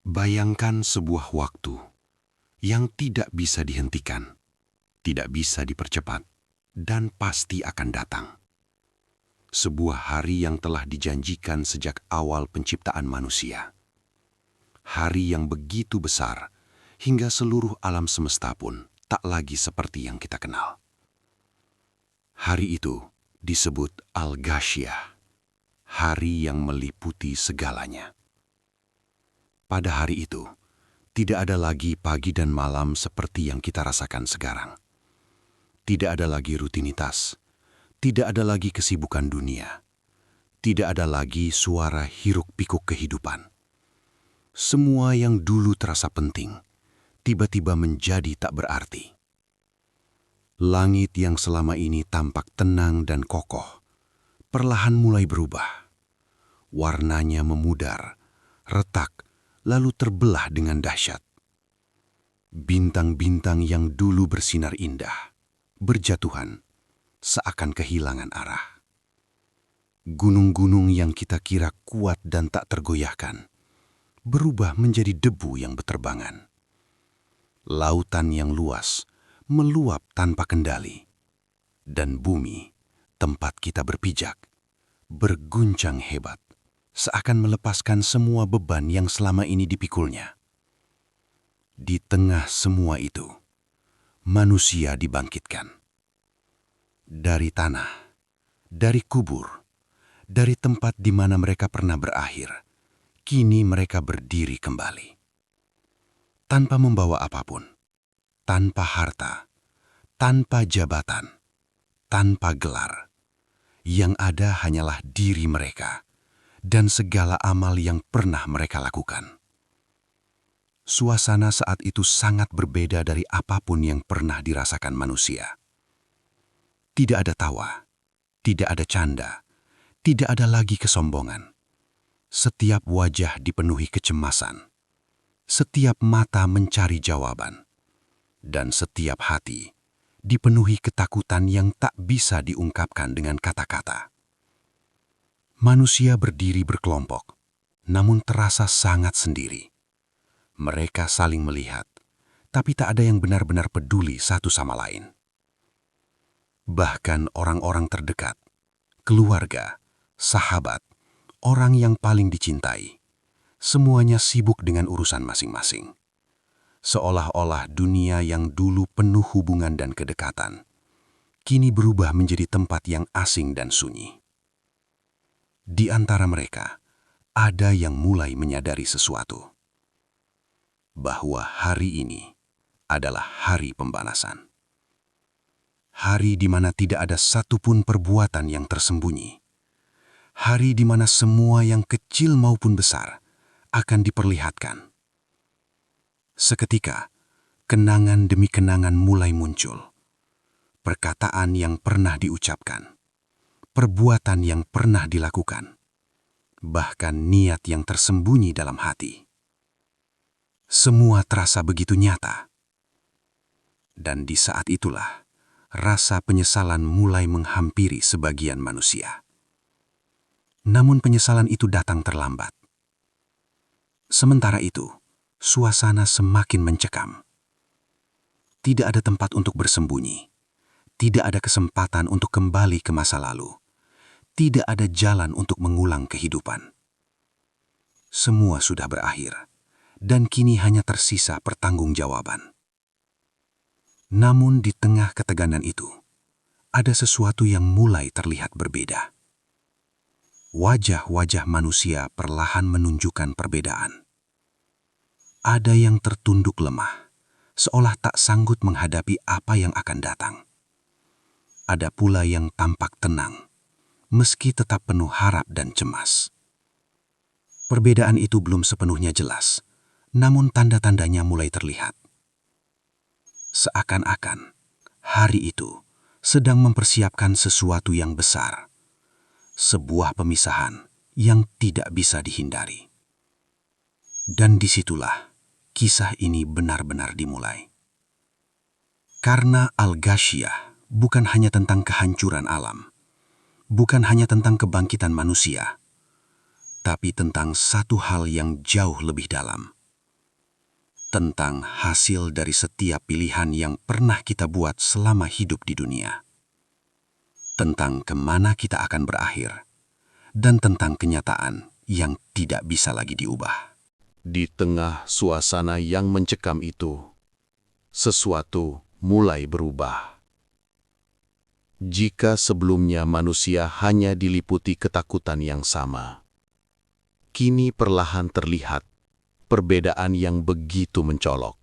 Bayangkan sebuah waktu yang tidak bisa dihentikan, tidak bisa dipercepat, dan pasti akan datang. Sebuah hari yang telah dijanjikan sejak awal penciptaan manusia. Hari yang begitu besar, hingga seluruh alam semesta pun tak lagi seperti yang kita kenal. Hari itu disebut Al-Ghasyiyah, hari yang meliputi segalanya. Pada hari itu, tidak ada lagi pagi dan malam seperti yang kita rasakan sekarang. Tidak ada lagi rutinitas, tidak ada lagi kesibukan dunia, tidak ada lagi suara hiruk-pikuk kehidupan. Semua yang dulu terasa penting, tiba-tiba menjadi tak berarti. Langit yang selama ini tampak tenang dan kokoh, perlahan mulai berubah. Warnanya memudar, retak, lalu terbelah dengan dahsyat. Bintang-bintang yang dulu bersinar indah, berjatuhan, seakan kehilangan arah. Gunung-gunung yang kita kira kuat dan tak tergoyahkan, berubah menjadi debu yang berterbangan. Lautan yang luas meluap tanpa kendali, dan bumi, tempat kita berpijak, berguncang hebat, seakan melepaskan semua beban yang selama ini dipikulnya. Di tengah semua itu, manusia dibangkitkan. Dari tanah, dari kubur, dari tempat di mana mereka pernah berakhir, kini mereka berdiri kembali. Tanpa membawa apapun, tanpa harta, tanpa jabatan, tanpa gelar. Yang ada hanyalah diri mereka dan segala amal yang pernah mereka lakukan. Suasana saat itu sangat berbeda dari apapun yang pernah dirasakan manusia. Tidak ada tawa, tidak ada canda, tidak ada lagi kesombongan. Setiap wajah dipenuhi kecemasan, setiap mata mencari jawaban, dan setiap hati dipenuhi ketakutan yang tak bisa diungkapkan dengan kata-kata. Manusia berdiri berkelompok, namun terasa sangat sendiri. Mereka saling melihat, tapi tak ada yang benar-benar peduli satu sama lain. Bahkan orang-orang terdekat, keluarga, sahabat, orang yang paling dicintai, semuanya sibuk dengan urusan masing-masing. Seolah-olah dunia yang dulu penuh hubungan dan kedekatan, kini berubah menjadi tempat yang asing dan sunyi. Di antara mereka, ada yang mulai menyadari sesuatu. Bahwa hari ini adalah hari pembalasan. Hari di mana tidak ada satupun perbuatan yang tersembunyi. Hari di mana semua yang kecil maupun besar akan diperlihatkan. Seketika, kenangan demi kenangan mulai muncul. Perkataan yang pernah diucapkan, perbuatan yang pernah dilakukan, bahkan niat yang tersembunyi dalam hati. Semua terasa begitu nyata. Dan di saat itulah, rasa penyesalan mulai menghampiri sebagian manusia. Namun penyesalan itu datang terlambat. Sementara itu, suasana semakin mencekam. Tidak ada tempat untuk bersembunyi. Tidak ada kesempatan untuk kembali ke masa lalu. Tidak ada jalan untuk mengulang kehidupan. Semua sudah berakhir, dan kini hanya tersisa pertanggungjawaban. Namun di tengah ketegangan itu, ada sesuatu yang mulai terlihat berbeda. Wajah-wajah manusia perlahan menunjukkan perbedaan. Ada yang tertunduk lemah, seolah tak sanggup menghadapi apa yang akan datang. Ada pula yang tampak tenang, meski tetap penuh harap dan cemas. Perbedaan itu belum sepenuhnya jelas, namun tanda-tandanya mulai terlihat. Seakan-akan hari itu sedang mempersiapkan sesuatu yang besar, sebuah pemisahan yang tidak bisa dihindari. Dan disitulah kisah ini benar-benar dimulai. Karena Al-Ghasyiyah bukan hanya tentang kehancuran alam, bukan hanya tentang kebangkitan manusia, tapi tentang satu hal yang jauh lebih dalam, tentang hasil dari setiap pilihan yang pernah kita buat selama hidup di dunia, tentang kemana kita akan berakhir, dan tentang kenyataan yang tidak bisa lagi diubah. Di tengah suasana yang mencekam itu, sesuatu mulai berubah. Jika sebelumnya manusia hanya diliputi ketakutan yang sama, kini perlahan terlihat perbedaan yang begitu mencolok.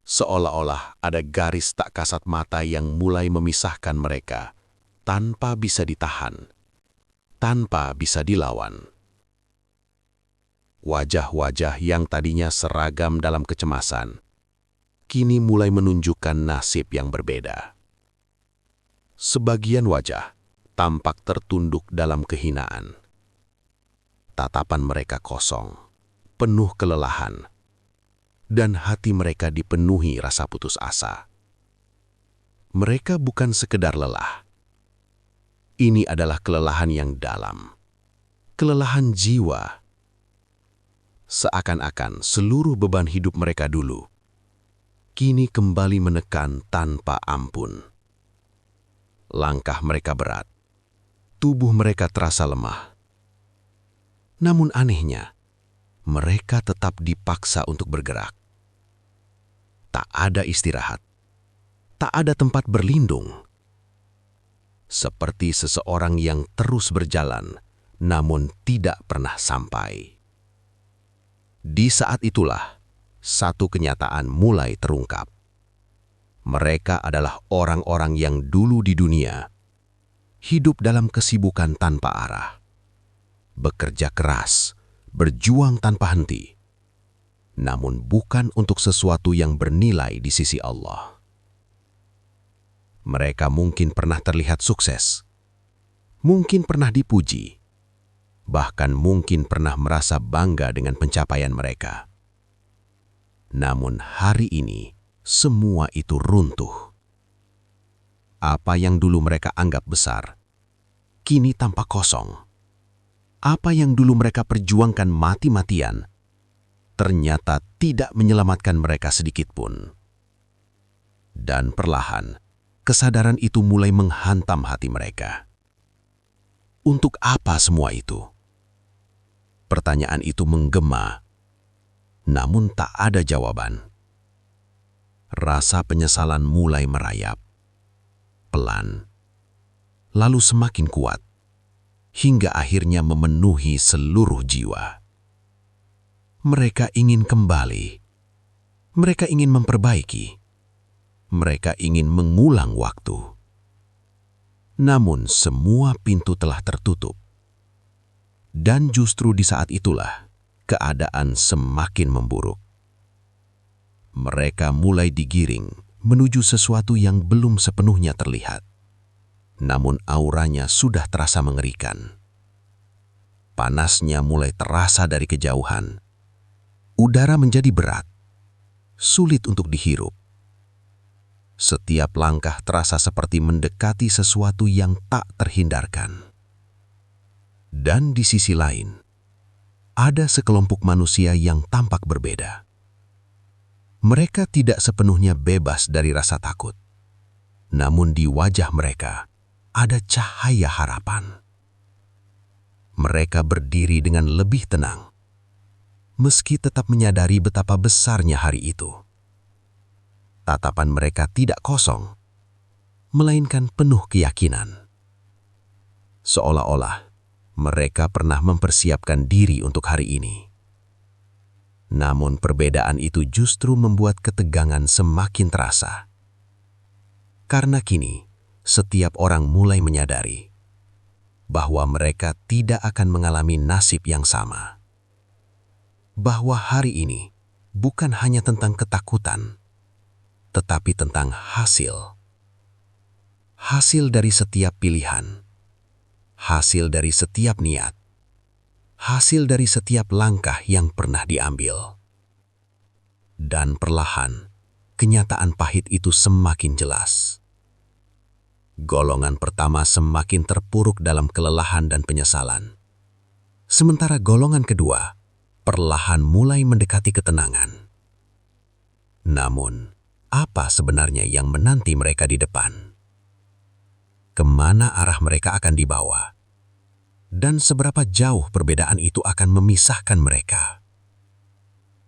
Seolah-olah ada garis tak kasat mata yang mulai memisahkan mereka tanpa bisa ditahan, tanpa bisa dilawan. Wajah-wajah yang tadinya seragam dalam kecemasan, kini mulai menunjukkan nasib yang berbeda. Sebagian wajah tampak tertunduk dalam kehinaan. Tatapan mereka kosong, penuh kelelahan, dan hati mereka dipenuhi rasa putus asa. Mereka bukan sekedar lelah. Ini adalah kelelahan yang dalam, kelelahan jiwa. Seakan-akan seluruh beban hidup mereka dulu kini kembali menekan tanpa ampun. Langkah mereka berat, tubuh mereka terasa lemah. Namun anehnya, mereka tetap dipaksa untuk bergerak. Tak ada istirahat, tak ada tempat berlindung. Seperti seseorang yang terus berjalan, namun tidak pernah sampai. Di saat itulah, satu kenyataan mulai terungkap. Mereka adalah orang-orang yang dulu di dunia hidup dalam kesibukan tanpa arah, bekerja keras, berjuang tanpa henti, namun bukan untuk sesuatu yang bernilai di sisi Allah. Mereka mungkin pernah terlihat sukses, mungkin pernah dipuji, bahkan mungkin pernah merasa bangga dengan pencapaian mereka. Namun hari ini, semua itu runtuh. Apa yang dulu mereka anggap besar, kini tampak kosong. Apa yang dulu mereka perjuangkan mati-matian, ternyata tidak menyelamatkan mereka sedikit pun. Dan perlahan, kesadaran itu mulai menghantam hati mereka. Untuk apa semua itu? Pertanyaan itu menggema, namun tak ada jawaban. Rasa penyesalan mulai merayap, pelan, lalu semakin kuat, hingga akhirnya memenuhi seluruh jiwa. Mereka ingin kembali, mereka ingin memperbaiki, mereka ingin mengulang waktu. Namun semua pintu telah tertutup. Dan justru di saat itulah, keadaan semakin memburuk. Mereka mulai digiring menuju sesuatu yang belum sepenuhnya terlihat. Namun auranya sudah terasa mengerikan. Panasnya mulai terasa dari kejauhan. Udara menjadi berat, sulit untuk dihirup. Setiap langkah terasa seperti mendekati sesuatu yang tak terhindarkan. Dan di sisi lain, ada sekelompok manusia yang tampak berbeda. Mereka tidak sepenuhnya bebas dari rasa takut. Namun di wajah mereka ada cahaya harapan. Mereka berdiri dengan lebih tenang, meski tetap menyadari betapa besarnya hari itu. Tatapan mereka tidak kosong, melainkan penuh keyakinan. Seolah-olah mereka pernah mempersiapkan diri untuk hari ini. Namun perbedaan itu justru membuat ketegangan semakin terasa. Karena kini, setiap orang mulai menyadari bahwa mereka tidak akan mengalami nasib yang sama. Bahwa hari ini bukan hanya tentang ketakutan, tetapi tentang hasil. Hasil dari setiap pilihan. Hasil dari setiap niat, hasil dari setiap langkah yang pernah diambil. Dan perlahan, kenyataan pahit itu semakin jelas. Golongan pertama semakin terpuruk dalam kelelahan dan penyesalan. Sementara golongan kedua perlahan mulai mendekati ketenangan. Namun, apa sebenarnya yang menanti mereka di depan? Kemana arah mereka akan dibawa? Dan seberapa jauh perbedaan itu akan memisahkan mereka?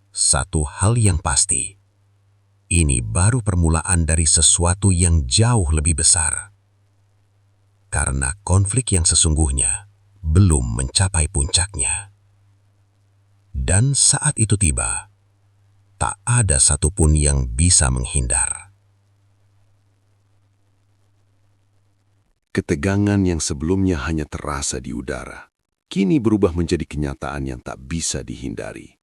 Satu hal yang pasti, ini baru permulaan dari sesuatu yang jauh lebih besar. Karena konflik yang sesungguhnya belum mencapai puncaknya. Dan saat itu tiba, tak ada satupun yang bisa menghindar. Ketegangan yang sebelumnya hanya terasa di udara, kini berubah menjadi kenyataan yang tak bisa dihindari.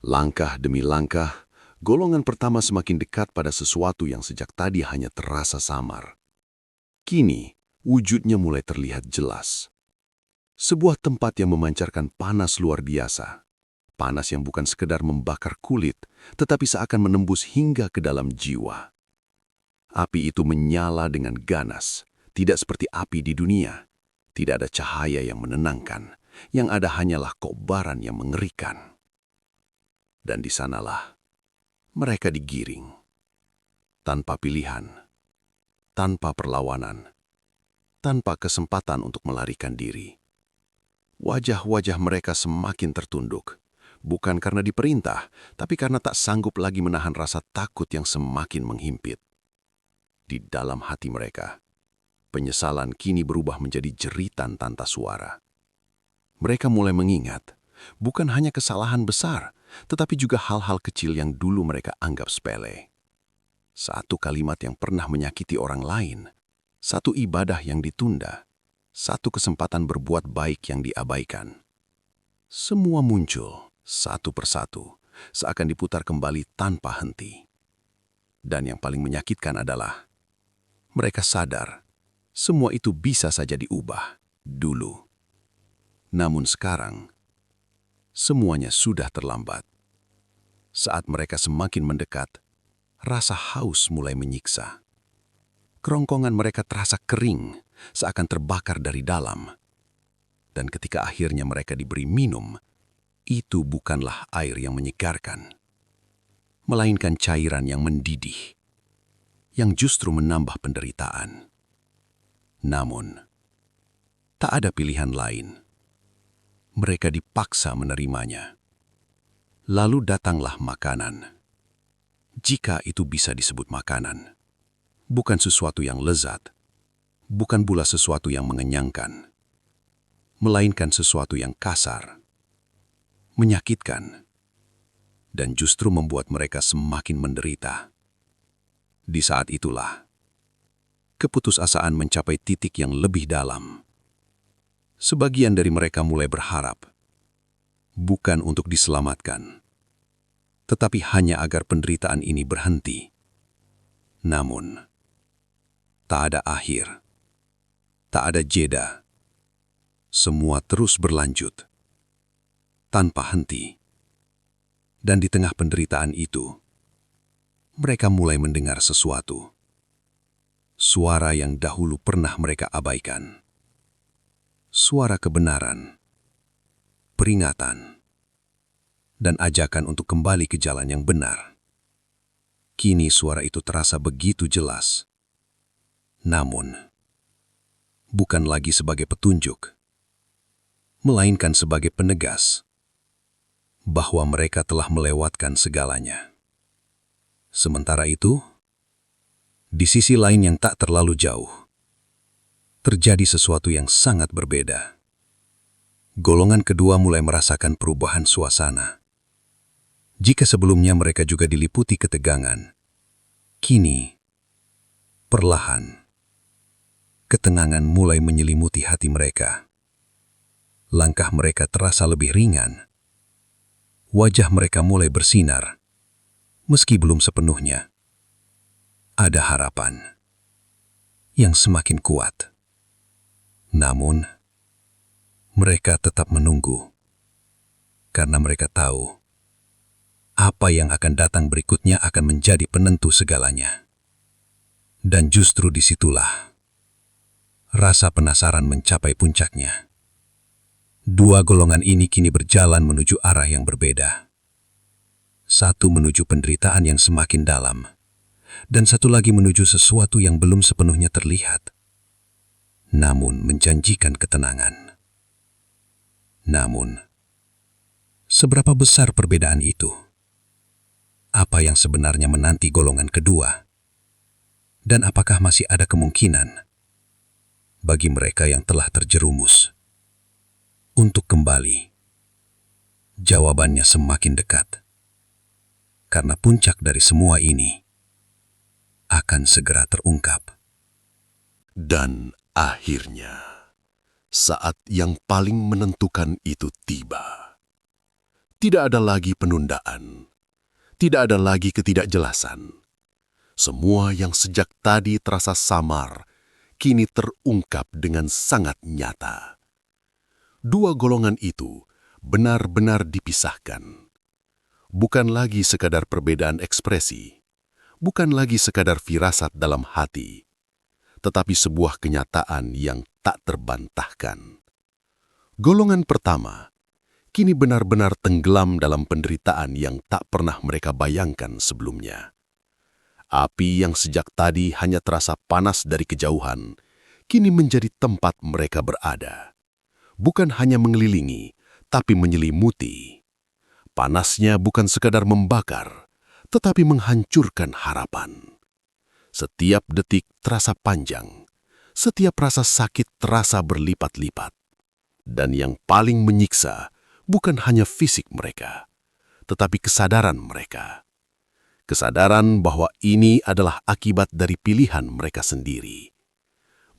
Langkah demi langkah, golongan pertama semakin dekat pada sesuatu yang sejak tadi hanya terasa samar. Kini, wujudnya mulai terlihat jelas. Sebuah tempat yang memancarkan panas luar biasa. Panas yang bukan sekedar membakar kulit, tetapi seakan menembus hingga ke dalam jiwa. Api itu menyala dengan ganas. Tidak seperti api di dunia. Tidak ada cahaya yang menenangkan. Yang ada hanyalah kobaran yang mengerikan. Dan di sanalah mereka digiring. Tanpa pilihan. Tanpa perlawanan. Tanpa kesempatan untuk melarikan diri. Wajah-wajah mereka semakin tertunduk. Bukan karena diperintah, tapi karena tak sanggup lagi menahan rasa takut yang semakin menghimpit. Di dalam hati mereka, penyesalan kini berubah menjadi jeritan tanpa suara. Mereka mulai mengingat, bukan hanya kesalahan besar, tetapi juga hal-hal kecil yang dulu mereka anggap sepele. Satu kalimat yang pernah menyakiti orang lain, satu ibadah yang ditunda, satu kesempatan berbuat baik yang diabaikan. Semua muncul, satu persatu, seakan diputar kembali tanpa henti. Dan yang paling menyakitkan adalah, mereka sadar, semua itu bisa saja diubah dulu. Namun sekarang, semuanya sudah terlambat. Saat mereka semakin mendekat, rasa haus mulai menyiksa. Kerongkongan mereka terasa kering, seakan terbakar dari dalam. Dan ketika akhirnya mereka diberi minum, itu bukanlah air yang menyegarkan, melainkan cairan yang mendidih, yang justru menambah penderitaan. Namun, tak ada pilihan lain. Mereka dipaksa menerimanya. Lalu datanglah makanan. Jika itu bisa disebut makanan, bukan sesuatu yang lezat, bukan pula sesuatu yang mengenyangkan, melainkan sesuatu yang kasar, menyakitkan, dan justru membuat mereka semakin menderita. Di saat itulah, keputusasaan mencapai titik yang lebih dalam. Sebagian dari mereka mulai berharap, bukan untuk diselamatkan, tetapi hanya agar penderitaan ini berhenti. Namun, tak ada akhir, tak ada jeda. Semua terus berlanjut, tanpa henti. Dan di tengah penderitaan itu, mereka mulai mendengar sesuatu. Suara yang dahulu pernah mereka abaikan. Suara kebenaran, peringatan, dan ajakan untuk kembali ke jalan yang benar. Kini suara itu terasa begitu jelas. Namun, bukan lagi sebagai petunjuk, melainkan sebagai penegas bahwa mereka telah melewatkan segalanya. Sementara itu, di sisi lain yang tak terlalu jauh, terjadi sesuatu yang sangat berbeda. Golongan kedua mulai merasakan perubahan suasana. Jika sebelumnya mereka juga diliputi ketegangan, kini, perlahan, ketenangan mulai menyelimuti hati mereka. Langkah mereka terasa lebih ringan. Wajah mereka mulai bersinar, meski belum sepenuhnya. Ada harapan yang semakin kuat. Namun, mereka tetap menunggu, karena mereka tahu apa yang akan datang berikutnya akan menjadi penentu segalanya. Dan justru disitulah rasa penasaran mencapai puncaknya. Dua golongan ini kini berjalan menuju arah yang berbeda. Satu menuju penderitaan yang semakin dalam, dan satu lagi menuju sesuatu yang belum sepenuhnya terlihat, namun menjanjikan ketenangan. Namun, seberapa besar perbedaan itu? Apa yang sebenarnya menanti golongan kedua? Dan apakah masih ada kemungkinan bagi mereka yang telah terjerumus untuk kembali? Jawabannya semakin dekat, karena puncak dari semua ini akan segera terungkap. Dan akhirnya, saat yang paling menentukan itu tiba. Tidak ada lagi penundaan, tidak ada lagi ketidakjelasan. Semua yang sejak tadi terasa samar, kini terungkap dengan sangat nyata. Dua golongan itu benar-benar dipisahkan. Bukan lagi sekadar perbedaan ekspresi, bukan lagi sekadar firasat dalam hati, tetapi sebuah kenyataan yang tak terbantahkan. Golongan pertama kini benar-benar tenggelam dalam penderitaan yang tak pernah mereka bayangkan sebelumnya. Api yang sejak tadi hanya terasa panas dari kejauhan, kini menjadi tempat mereka berada. Bukan hanya mengelilingi, tapi menyelimuti. Panasnya bukan sekadar membakar, tetapi menghancurkan harapan. Setiap detik terasa panjang, setiap rasa sakit terasa berlipat-lipat. Dan yang paling menyiksa bukan hanya fisik mereka, tetapi kesadaran mereka. Kesadaran bahwa ini adalah akibat dari pilihan mereka sendiri.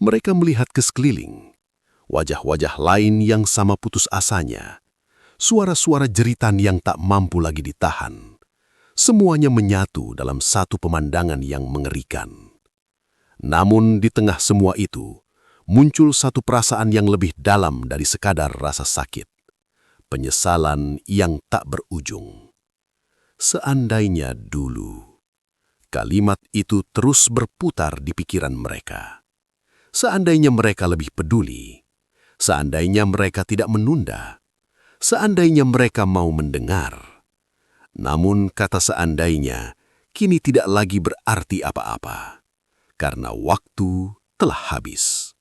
Mereka melihat ke sekeliling, wajah-wajah lain yang sama putus asanya, suara-suara jeritan yang tak mampu lagi ditahan. Semuanya menyatu dalam satu pemandangan yang mengerikan. Namun di tengah semua itu, muncul satu perasaan yang lebih dalam dari sekadar rasa sakit. Penyesalan yang tak berujung. Seandainya dulu, kalimat itu terus berputar di pikiran mereka. Seandainya mereka lebih peduli, seandainya mereka tidak menunda, seandainya mereka mau mendengar. Namun kata seandainya kini tidak lagi berarti apa-apa, karena waktu telah habis,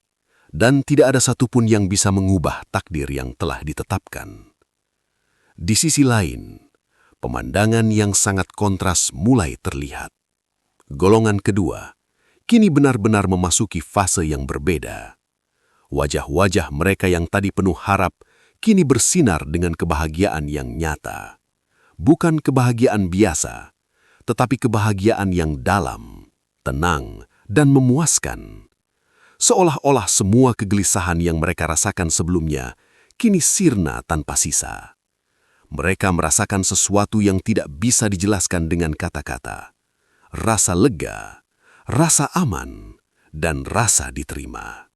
dan tidak ada satupun yang bisa mengubah takdir yang telah ditetapkan. Di sisi lain, pemandangan yang sangat kontras mulai terlihat. Golongan kedua kini benar-benar memasuki fase yang berbeda. Wajah-wajah mereka yang tadi penuh harap kini bersinar dengan kebahagiaan yang nyata. Bukan kebahagiaan biasa, tetapi kebahagiaan yang dalam, tenang, dan memuaskan. Seolah-olah semua kegelisahan yang mereka rasakan sebelumnya kini sirna tanpa sisa. Mereka merasakan sesuatu yang tidak bisa dijelaskan dengan kata-kata. Rasa lega, rasa aman, dan rasa diterima.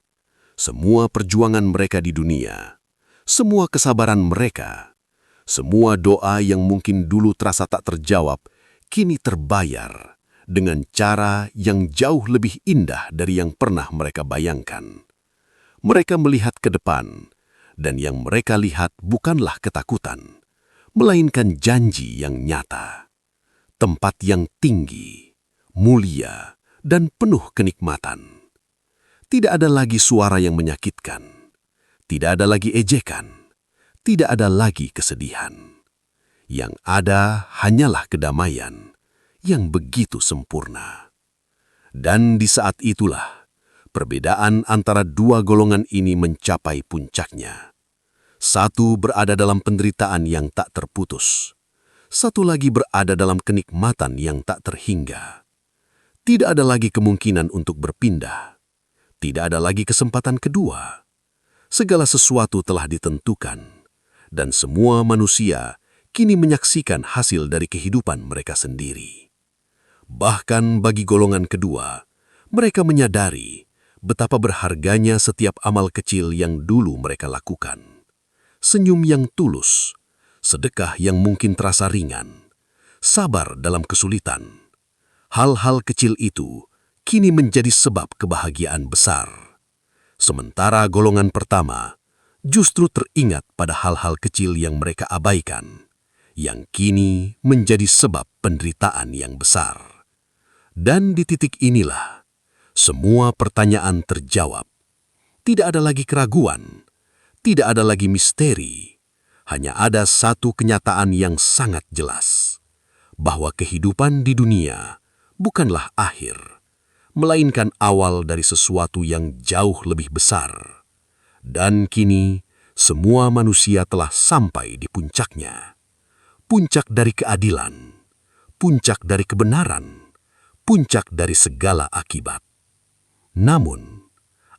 Semua perjuangan mereka di dunia, semua kesabaran mereka, semua doa yang mungkin dulu terasa tak terjawab, kini terbayar dengan cara yang jauh lebih indah dari yang pernah mereka bayangkan. Mereka melihat ke depan, dan yang mereka lihat bukanlah ketakutan, melainkan janji yang nyata. Tempat yang tinggi, mulia, dan penuh kenikmatan. Tidak ada lagi suara yang menyakitkan, tidak ada lagi ejekan, tidak ada lagi kesedihan. Yang ada hanyalah kedamaian yang begitu sempurna. Dan di saat itulah, perbedaan antara dua golongan ini mencapai puncaknya. Satu berada dalam penderitaan yang tak terputus. Satu lagi berada dalam kenikmatan yang tak terhingga. Tidak ada lagi kemungkinan untuk berpindah. Tidak ada lagi kesempatan kedua. Segala sesuatu telah ditentukan, dan semua manusia kini menyaksikan hasil dari kehidupan mereka sendiri. Bahkan bagi golongan kedua, mereka menyadari betapa berharganya setiap amal kecil yang dulu mereka lakukan. Senyum yang tulus, sedekah yang mungkin terasa ringan, sabar dalam kesulitan. Hal-hal kecil itu kini menjadi sebab kebahagiaan besar. Sementara golongan pertama justru teringat pada hal-hal kecil yang mereka abaikan, yang kini menjadi sebab penderitaan yang besar. Dan di titik inilah, semua pertanyaan terjawab. Tidak ada lagi keraguan, tidak ada lagi misteri, hanya ada satu kenyataan yang sangat jelas, bahwa kehidupan di dunia bukanlah akhir, melainkan awal dari sesuatu yang jauh lebih besar. Dan kini, semua manusia telah sampai di puncaknya. Puncak dari keadilan, puncak dari kebenaran, puncak dari segala akibat. Namun,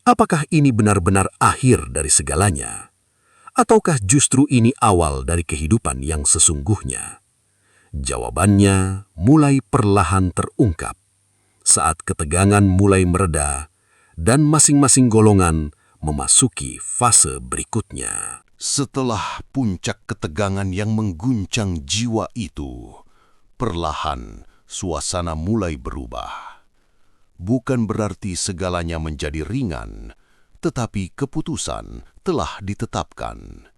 apakah ini benar-benar akhir dari segalanya? Ataukah justru ini awal dari kehidupan yang sesungguhnya? Jawabannya mulai perlahan terungkap saat ketegangan mulai mereda dan masing-masing golongan memasuki fase berikutnya. Setelah puncak ketegangan yang mengguncang jiwa itu, perlahan suasana mulai berubah. Bukan berarti segalanya menjadi ringan, tetapi keputusan telah ditetapkan.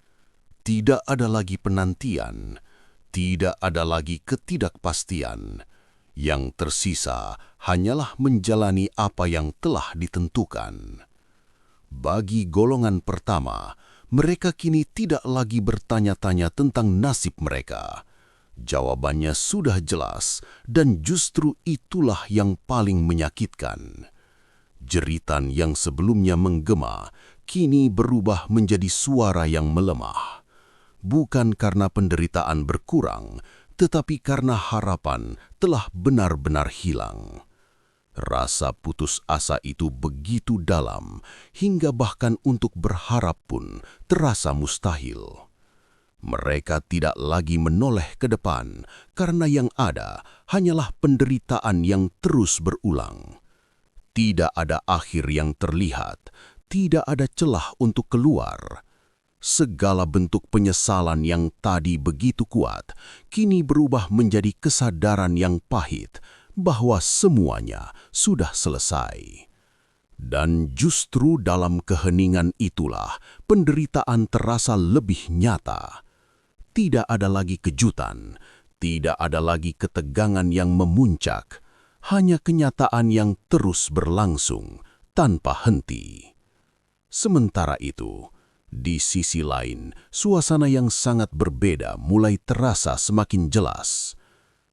Tidak ada lagi penantian, tidak ada lagi ketidakpastian. Yang tersisa hanyalah menjalani apa yang telah ditentukan. Bagi golongan pertama, mereka kini tidak lagi bertanya-tanya tentang nasib mereka. Jawabannya sudah jelas, dan justru itulah yang paling menyakitkan. Jeritan yang sebelumnya menggema, kini berubah menjadi suara yang melemah. Bukan karena penderitaan berkurang, tetapi karena harapan telah benar-benar hilang. Rasa putus asa itu begitu dalam, hingga bahkan untuk berharap pun terasa mustahil. Mereka tidak lagi menoleh ke depan, karena yang ada hanyalah penderitaan yang terus berulang. Tidak ada akhir yang terlihat, tidak ada celah untuk keluar. Segala bentuk penyesalan yang tadi begitu kuat, kini berubah menjadi kesadaran yang pahit bahwa semuanya sudah selesai. Dan justru dalam keheningan itulah penderitaan terasa lebih nyata. Tidak ada lagi kejutan, tidak ada lagi ketegangan yang memuncak, hanya kenyataan yang terus berlangsung tanpa henti. Sementara itu, di sisi lain, suasana yang sangat berbeda mulai terasa semakin jelas.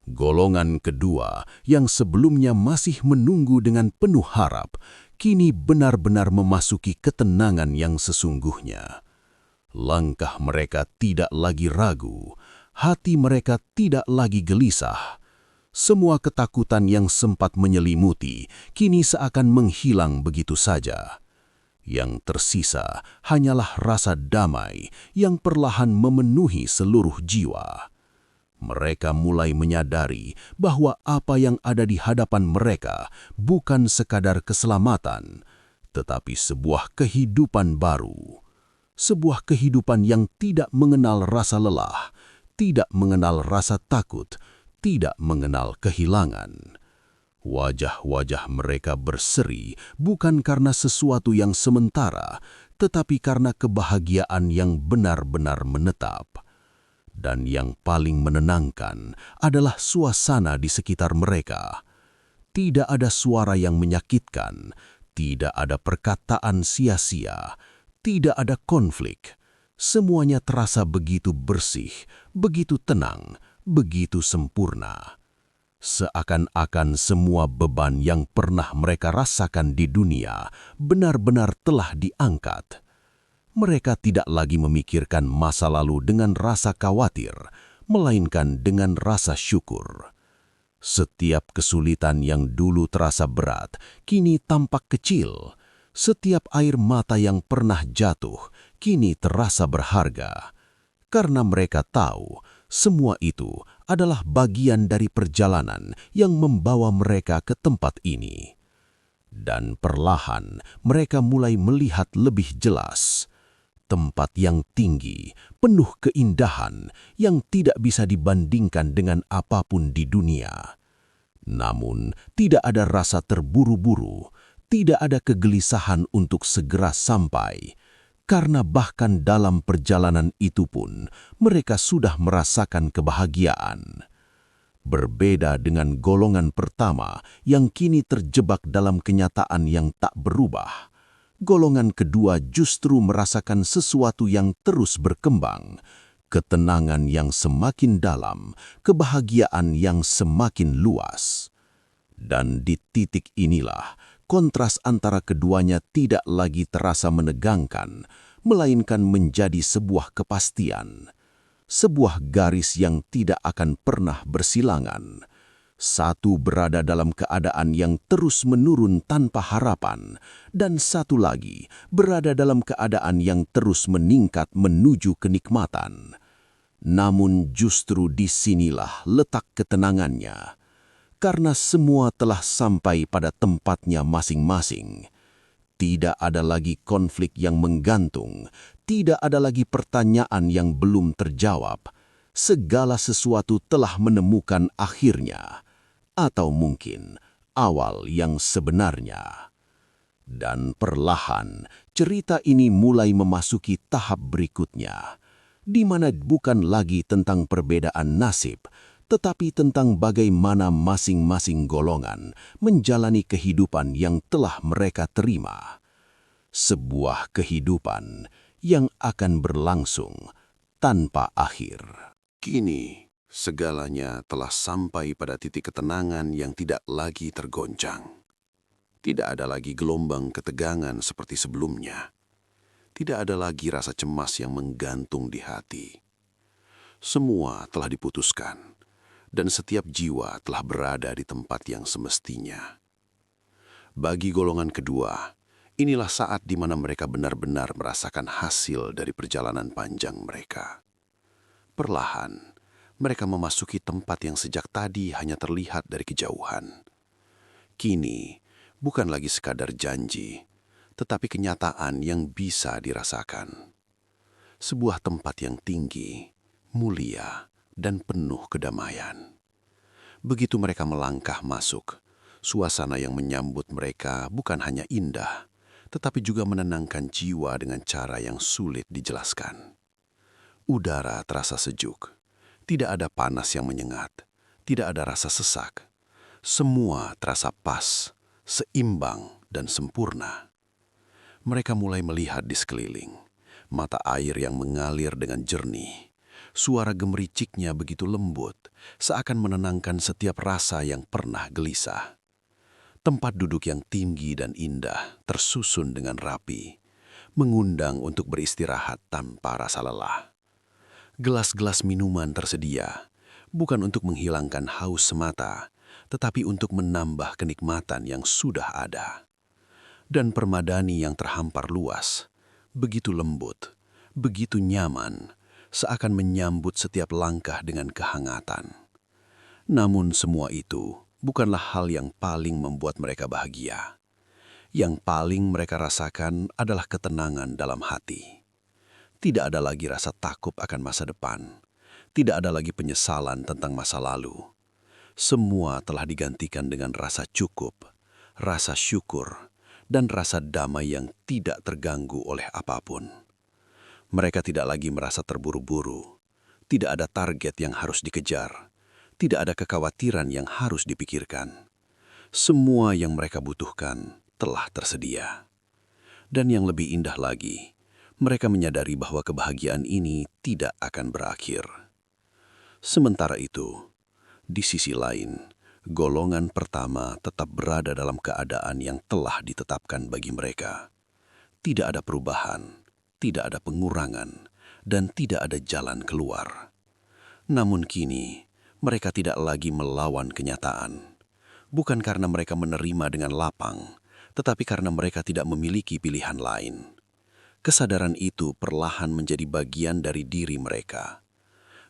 Golongan kedua yang sebelumnya masih menunggu dengan penuh harap, kini benar-benar memasuki ketenangan yang sesungguhnya. Langkah mereka tidak lagi ragu, hati mereka tidak lagi gelisah. Semua ketakutan yang sempat menyelimuti, kini seakan menghilang begitu saja. Yang tersisa hanyalah rasa damai yang perlahan memenuhi seluruh jiwa. Mereka mulai menyadari bahwa apa yang ada di hadapan mereka bukan sekadar keselamatan, tetapi sebuah kehidupan baru. Sebuah kehidupan yang tidak mengenal rasa lelah, tidak mengenal rasa takut, tidak mengenal kehilangan. Wajah-wajah mereka berseri bukan karena sesuatu yang sementara, tetapi karena kebahagiaan yang benar-benar menetap. Dan yang paling menenangkan adalah suasana di sekitar mereka. Tidak ada suara yang menyakitkan, tidak ada perkataan sia-sia, tidak ada konflik. Semuanya terasa begitu bersih, begitu tenang, begitu sempurna. Seakan-akan semua beban yang pernah mereka rasakan di dunia benar-benar telah diangkat. Mereka tidak lagi memikirkan masa lalu dengan rasa khawatir, melainkan dengan rasa syukur. Setiap kesulitan yang dulu terasa berat, kini tampak kecil. Setiap air mata yang pernah jatuh, kini terasa berharga. Karena mereka tahu, semua itu adalah bagian dari perjalanan yang membawa mereka ke tempat ini. Dan perlahan mereka mulai melihat lebih jelas. Tempat yang tinggi, penuh keindahan, yang tidak bisa dibandingkan dengan apapun di dunia. Namun, tidak ada rasa terburu-buru, tidak ada kegelisahan untuk segera sampai. karena bahkan dalam perjalanan itu pun mereka sudah merasakan kebahagiaan. Berbeda dengan golongan pertama yang kini terjebak dalam kenyataan yang tak berubah, golongan kedua justru merasakan sesuatu yang terus berkembang, ketenangan yang semakin dalam, kebahagiaan yang semakin luas. Dan di titik inilah, kontras antara keduanya tidak lagi terasa menegangkan, melainkan menjadi sebuah kepastian. Sebuah garis yang tidak akan pernah bersilangan. Satu berada dalam keadaan yang terus menurun tanpa harapan, dan satu lagi berada dalam keadaan yang terus meningkat menuju kenikmatan. Namun justru disinilah letak ketenangannya. Karena semua telah sampai pada tempatnya masing-masing. Tidak ada lagi konflik yang menggantung, tidak ada lagi pertanyaan yang belum terjawab. Segala sesuatu telah menemukan akhirnya, atau mungkin awal yang sebenarnya. Dan perlahan, cerita ini mulai memasuki tahap berikutnya, di mana bukan lagi tentang perbedaan nasib, tetapi tentang bagaimana masing-masing golongan menjalani kehidupan yang telah mereka terima. Sebuah kehidupan yang akan berlangsung tanpa akhir. Kini, segalanya telah sampai pada titik ketenangan yang tidak lagi tergoncang. Tidak ada lagi gelombang ketegangan seperti sebelumnya. Tidak ada lagi rasa cemas yang menggantung di hati. Semua telah diputuskan. Dan setiap jiwa telah berada di tempat yang semestinya. Bagi golongan kedua, inilah saat di mana mereka benar-benar merasakan hasil dari perjalanan panjang mereka. Perlahan, mereka memasuki tempat yang sejak tadi hanya terlihat dari kejauhan. Kini, bukan lagi sekadar janji, tetapi kenyataan yang bisa dirasakan. Sebuah tempat yang tinggi, mulia, dan penuh kedamaian. Begitu mereka melangkah masuk, suasana yang menyambut mereka bukan hanya indah, tetapi juga menenangkan jiwa dengan cara yang sulit dijelaskan. Udara terasa sejuk, tidak ada panas yang menyengat, tidak ada rasa sesak. Semua terasa pas, seimbang, dan sempurna. Mereka mulai melihat di sekeliling, mata air yang mengalir dengan jernih. Suara gemericiknya begitu lembut, seakan menenangkan setiap rasa yang pernah gelisah. Tempat duduk yang tinggi dan indah tersusun dengan rapi, mengundang untuk beristirahat tanpa rasa lelah. Gelas-gelas minuman tersedia, bukan untuk menghilangkan haus semata, tetapi untuk menambah kenikmatan yang sudah ada. Dan permadani yang terhampar luas, begitu lembut, begitu nyaman, seakan menyambut setiap langkah dengan kehangatan. Namun semua itu bukanlah hal yang paling membuat mereka bahagia. Yang paling mereka rasakan adalah ketenangan dalam hati. Tidak ada lagi rasa takut akan masa depan. Tidak ada lagi penyesalan tentang masa lalu. Semua telah digantikan dengan rasa cukup, rasa syukur, dan rasa damai yang tidak terganggu oleh apapun. Mereka tidak lagi merasa terburu-buru, tidak ada target yang harus dikejar, tidak ada kekhawatiran yang harus dipikirkan. Semua yang mereka butuhkan telah tersedia. Dan yang lebih indah lagi, mereka menyadari bahwa kebahagiaan ini tidak akan berakhir. Sementara itu, di sisi lain, golongan pertama tetap berada dalam keadaan yang telah ditetapkan bagi mereka. Tidak ada perubahan, tidak ada pengurangan, dan tidak ada jalan keluar. Namun kini, mereka tidak lagi melawan kenyataan. Bukan karena mereka menerima dengan lapang, tetapi karena mereka tidak memiliki pilihan lain. Kesadaran itu perlahan menjadi bagian dari diri mereka.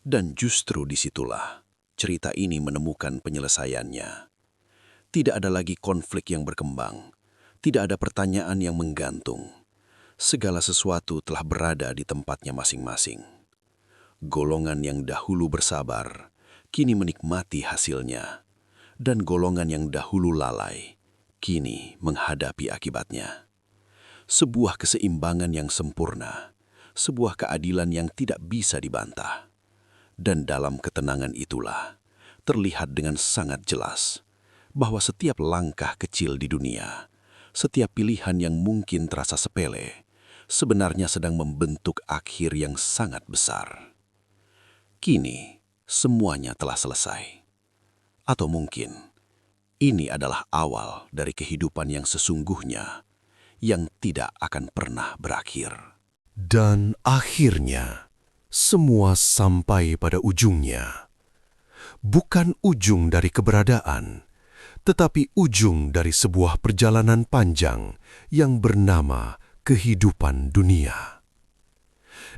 Dan justru disitulah cerita ini menemukan penyelesaiannya. Tidak ada lagi konflik yang berkembang, tidak ada pertanyaan yang menggantung. Segala sesuatu telah berada di tempatnya masing-masing. Golongan yang dahulu bersabar, kini menikmati hasilnya. Dan golongan yang dahulu lalai, kini menghadapi akibatnya. sebuah keseimbangan yang sempurna, sebuah keadilan yang tidak bisa dibantah. Dan dalam ketenangan itulah, terlihat dengan sangat jelas bahwa setiap langkah kecil di dunia, setiap pilihan yang mungkin terasa sepele, sebenarnya sedang membentuk akhir yang sangat besar. Kini, semuanya telah selesai. Atau mungkin, ini adalah awal dari kehidupan yang sesungguhnya, yang tidak akan pernah berakhir. Dan akhirnya, semua sampai pada ujungnya. Bukan ujung dari keberadaan, tetapi ujung dari sebuah perjalanan panjang yang bernama kehidupan dunia.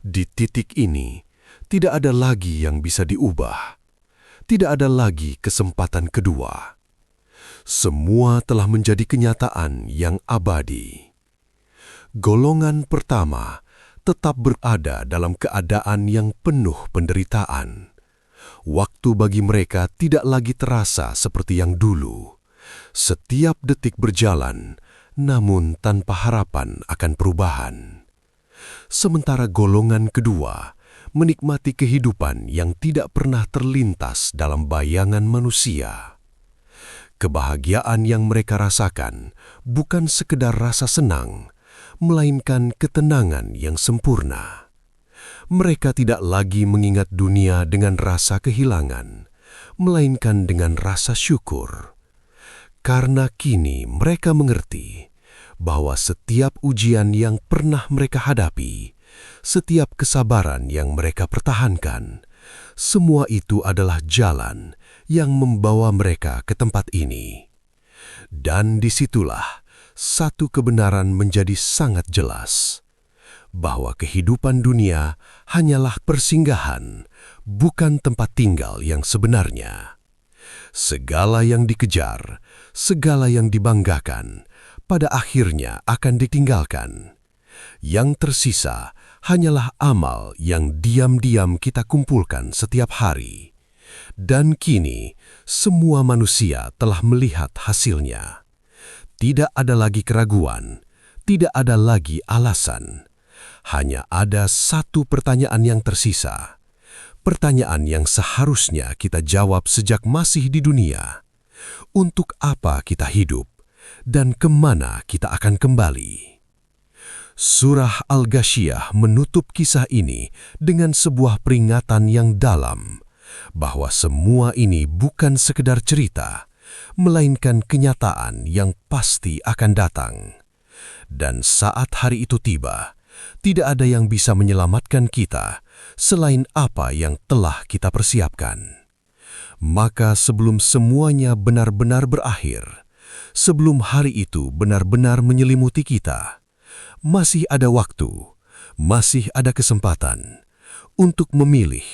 Di titik ini, tidak ada lagi yang bisa diubah. Tidak ada lagi kesempatan kedua. Semua telah menjadi kenyataan yang abadi. Golongan pertama tetap berada dalam keadaan yang penuh penderitaan. Waktu bagi mereka tidak lagi terasa seperti yang dulu. Setiap detik berjalan, namun tanpa harapan akan perubahan. Sementara golongan kedua menikmati kehidupan yang tidak pernah terlintas dalam bayangan manusia. Kebahagiaan yang mereka rasakan bukan sekedar rasa senang, melainkan ketenangan yang sempurna. Mereka tidak lagi mengingat dunia dengan rasa kehilangan, melainkan dengan rasa syukur. Karena kini mereka mengerti bahwa setiap ujian yang pernah mereka hadapi, setiap kesabaran yang mereka pertahankan, semua itu adalah jalan yang membawa mereka ke tempat ini. Dan disitulah satu kebenaran menjadi sangat jelas, bahwa kehidupan dunia hanyalah persinggahan, bukan tempat tinggal yang sebenarnya. Segala yang dikejar, segala yang dibanggakan, pada akhirnya akan ditinggalkan. Yang tersisa hanyalah amal yang diam-diam kita kumpulkan setiap hari. Dan kini, semua manusia telah melihat hasilnya. Tidak ada lagi keraguan, tidak ada lagi alasan. Hanya ada satu pertanyaan yang tersisa. Pertanyaan yang seharusnya kita jawab sejak masih di dunia. Untuk apa kita hidup dan kemana kita akan kembali? Surah Al-Ghasyiyah menutup kisah ini dengan sebuah peringatan yang dalam, bahwa semua ini bukan sekedar cerita, melainkan kenyataan yang pasti akan datang. Dan saat hari itu tiba, tidak ada yang bisa menyelamatkan kita selain apa yang telah kita persiapkan. Maka sebelum semuanya benar-benar berakhir, sebelum hari itu benar-benar menyelimuti kita, masih ada waktu, masih ada kesempatan untuk memilih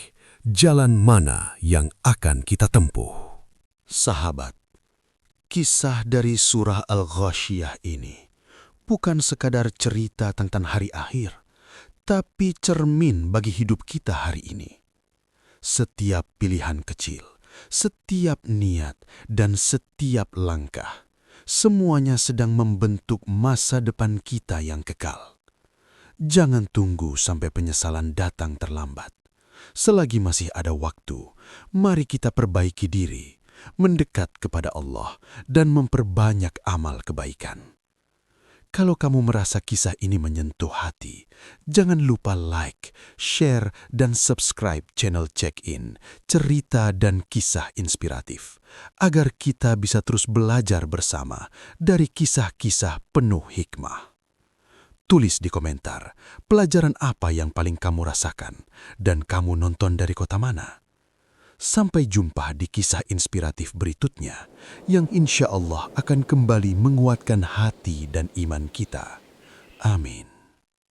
jalan mana yang akan kita tempuh. Sahabat, kisah dari surah Al-Ghasyiyah ini bukan sekadar cerita tentang hari akhir, tapi cermin bagi hidup kita hari ini. Setiap pilihan kecil, setiap niat, dan setiap langkah, semuanya sedang membentuk masa depan kita yang kekal. Jangan tunggu sampai penyesalan datang terlambat. Selagi masih ada waktu, mari kita perbaiki diri, mendekat kepada Allah, dan memperbanyak amal kebaikan. Kalau kamu merasa kisah ini menyentuh hati, jangan lupa like, share, dan subscribe channel Check-in, cerita dan kisah inspiratif, agar kita bisa terus belajar bersama dari kisah-kisah penuh hikmah. Tulis di komentar, pelajaran apa yang paling kamu rasakan, dan kamu nonton dari kota mana? Sampai jumpa di kisah inspiratif berikutnya yang insya Allah akan kembali menguatkan hati dan iman kita. Amin.